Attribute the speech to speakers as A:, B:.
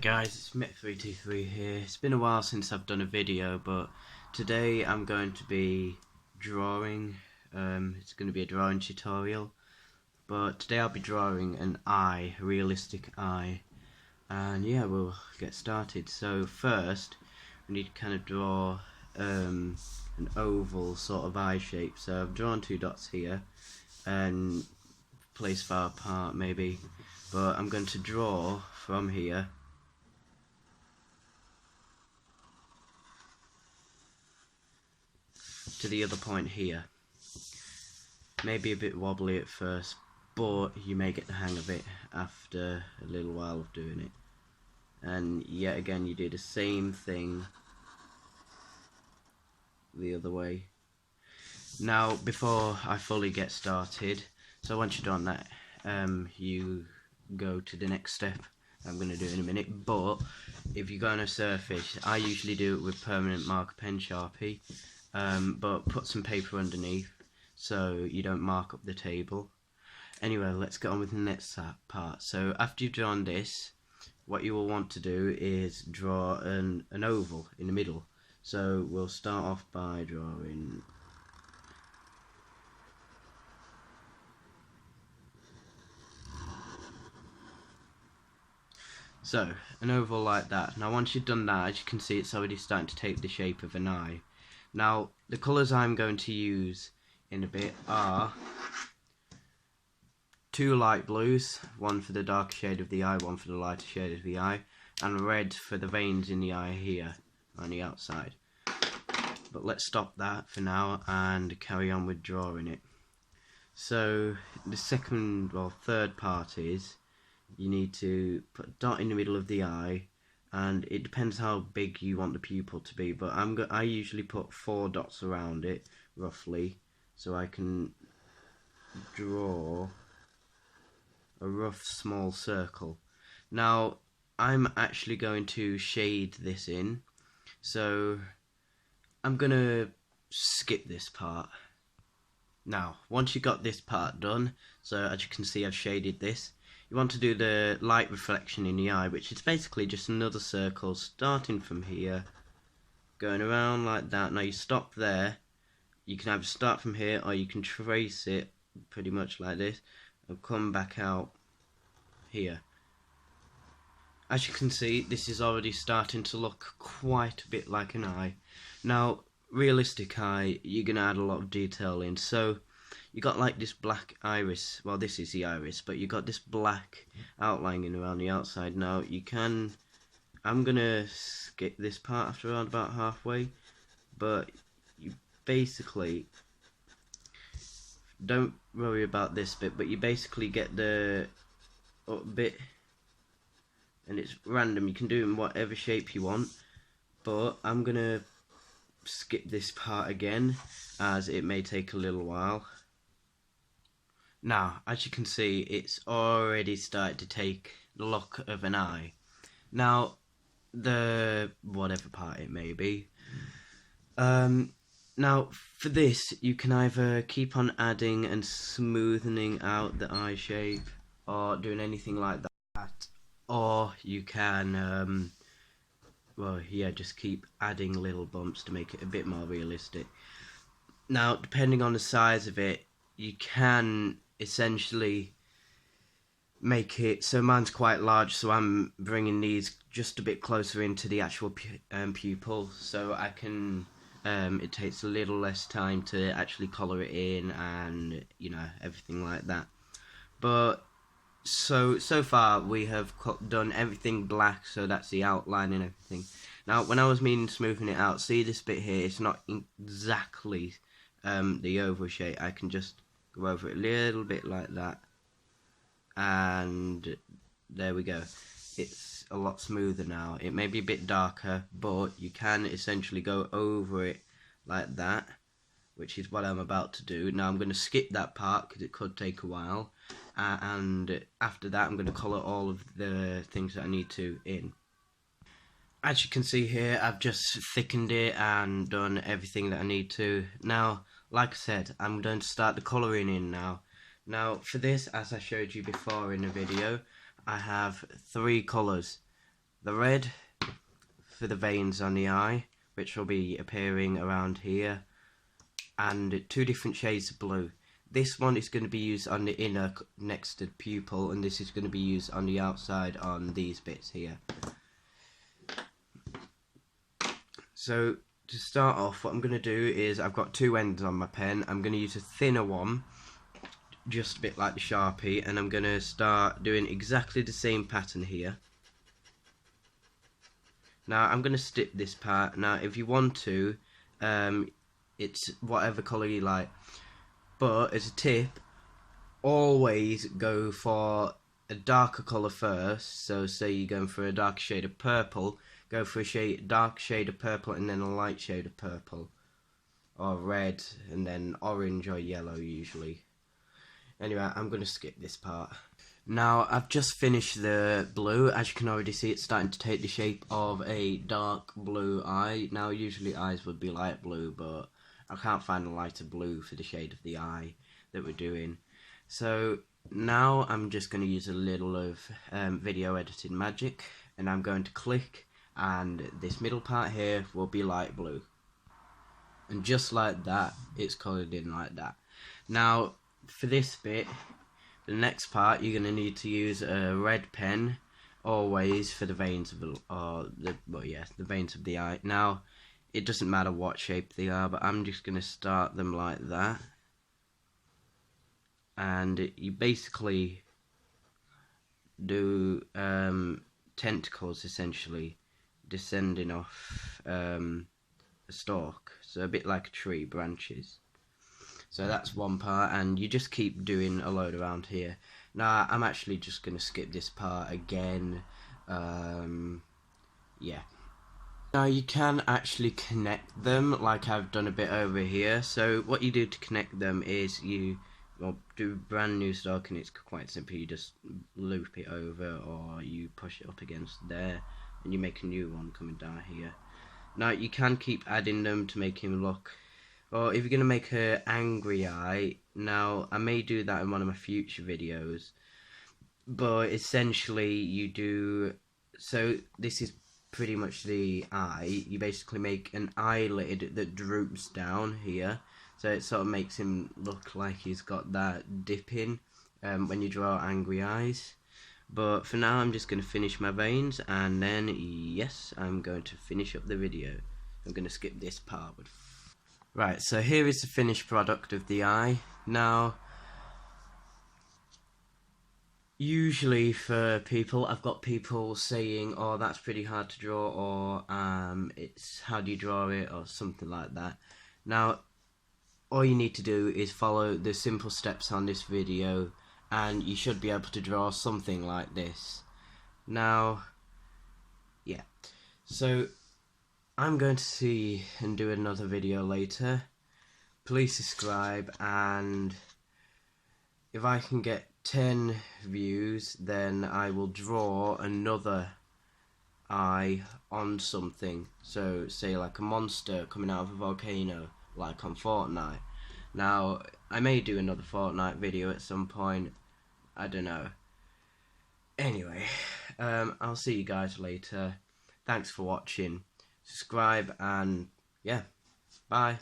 A: Guys, it's Mick323 here. It's been a while since I've done a video, but today I'm going to be drawing. It's going to be a drawing tutorial, but today I'll be drawing an eye, a realistic eye, and yeah, we'll get started. So first we need to kind of draw an oval sort of eye shape. So I've drawn two dots here and placed far apart maybe, but I'm going to draw from here to the other point here. Maybe a bit wobbly at first, but you may get the hang of it after a little while of doing it. And yet again, you do the same thing the other way. Now, before I fully get started, so once you've done that, you go to the next step I'm going to do in a minute. But if you go on a surface, I usually do it with permanent marker pen Sharpie, but put some paper underneath so you don't mark up the table. Anyway, let's get on with the next part. So after you've drawn this, what you will want to do is draw an oval in the middle. So we'll start off by drawing an oval like that. Now once you've done that, as you can see, it's already starting to take the shape of an eye. Now the colours I'm going to use in a bit are two light blues, one for the darker shade of the eye, one for the lighter shade of the eye, and red for the veins in the eye here on the outside. But let's stop that for now and carry on with drawing it. So the third part is you need to put a dot in the middle of the eye, and it depends how big you want the pupil to be, but I usually put 4 dots around it roughly, so I can draw a rough small circle. Now I'm actually going to shade this in, so I'm gonna skip this part. Now once you got this part done, so as you can see I've shaded this, you want to do the light reflection in the eye, which is basically just another circle starting from here, going around like that. Now you stop there. You can either start from here or you can trace it pretty much like this and come back out here. As you can see, this is already starting to look quite a bit like an eye. Now, realistic eye, you're going to add a lot of detail in. So you got like this black iris. Well, this is the iris, but you got this black outlining around the outside. Now you can, I'm gonna skip this part after around about halfway, but you basically don't worry about this bit, but you basically get the up bit, and it's random. You can do it in whatever shape you want, but I'm gonna skip this part again as it may take a little while. Now, as you can see, it's already started to take the look of an eye. Now, the whatever part it may be. Now, for this, you can either keep on adding and smoothing out the eye shape, or doing anything like that, or you can, well, yeah, just keep adding little bumps to make it a bit more realistic. Now, depending on the size of it, you can essentially make it, so mine's quite large, so I'm bringing these just a bit closer into the actual pupil, so I can, it takes a little less time to actually colour it in and, you know, everything like that. But so far we have done everything black, so that's the outline and everything. Now when I was meaning smoothing it out, see this bit here, it's not exactly the oval shape. I can just go over it a little bit like that, and there we go. It's a lot smoother now. It may be a bit darker, but you can essentially go over it like that, which is what I'm about to do. Now I'm going to skip that part because it could take a while, and after that I'm going to colour all of the things that I need to in. As you can see here, I've just thickened it and done everything that I need to. Now, like I said, I'm going to start the colouring in now. Now, for this, as I showed you before in the video, I have 3 colours. the red for the veins on the eye, which will be appearing around here, and 2 different shades of blue. This one is going to be used on the inner next to the pupil, and this is going to be used on the outside on these bits here. So to start off, what I'm going to do is, I've got 2 ends on my pen. I'm going to use a thinner one, just a bit like the Sharpie, and I'm going to start doing exactly the same pattern here. Now I'm going to stick this part. Now if you want to, it's whatever colour you like, but as a tip, always go for a darker colour first. So say you're going for a dark shade of purple, go for a dark shade of purple and then a light shade of purple, or red and then orange or yellow usually. Anyway, I'm going to skip this part. Now I've just finished the blue. As you can already see, it's starting to take the shape of a dark blue eye. Now usually eyes would be light blue, but I can't find a lighter blue for the shade of the eye that we're doing. So now I'm just going to use a little of video editing magic, and I'm going to click, and this middle part here will be light blue, and just like that, it's coloured in like that. Now for this bit, the next part, you're going to need to use a red pen always for the veins of the veins of the eye. Now it doesn't matter what shape they are, but I'm just going to start them like that, and you basically do tentacles essentially descending off a stalk, so a bit like a tree, branches. So that's one part, and you just keep doing a load around here. Now I'm actually just going to skip this part again. Yeah. Now you can actually connect them like I've done a bit over here. So what you do to connect them is you do brand new stock, and it's quite simple. You just loop it over, or you push it up against there, and you make a new one coming down here. Now you can keep adding them to make him look, or if you're going to make an angry eye, now I may do that in one of my future videos, but essentially you do, so this is pretty much the eye. You basically make an eyelid that droops down here, so it sort of makes him look like he's got that dip in when you draw angry eyes. But for now I'm just going to finish my veins, and then yes, I'm going to finish up the video. I'm going to skip this part. Right, so here is the finished product of the eye. Now, usually for people, I've got people saying, oh, that's pretty hard to draw, or it's how do you draw it, or something like that. Now, all you need to do is follow the simple steps on this video, and you should be able to draw something like this. Now, yeah, so I'm going to see and do another video later. Please subscribe, and if I can get 10 views, then I will draw another eye on something. So say like a monster coming out of a volcano, like on Fortnite. Now I may do another Fortnite video at some point, I don't know. Anyway, I'll see you guys later. Thanks for watching. Subscribe, and yeah, bye.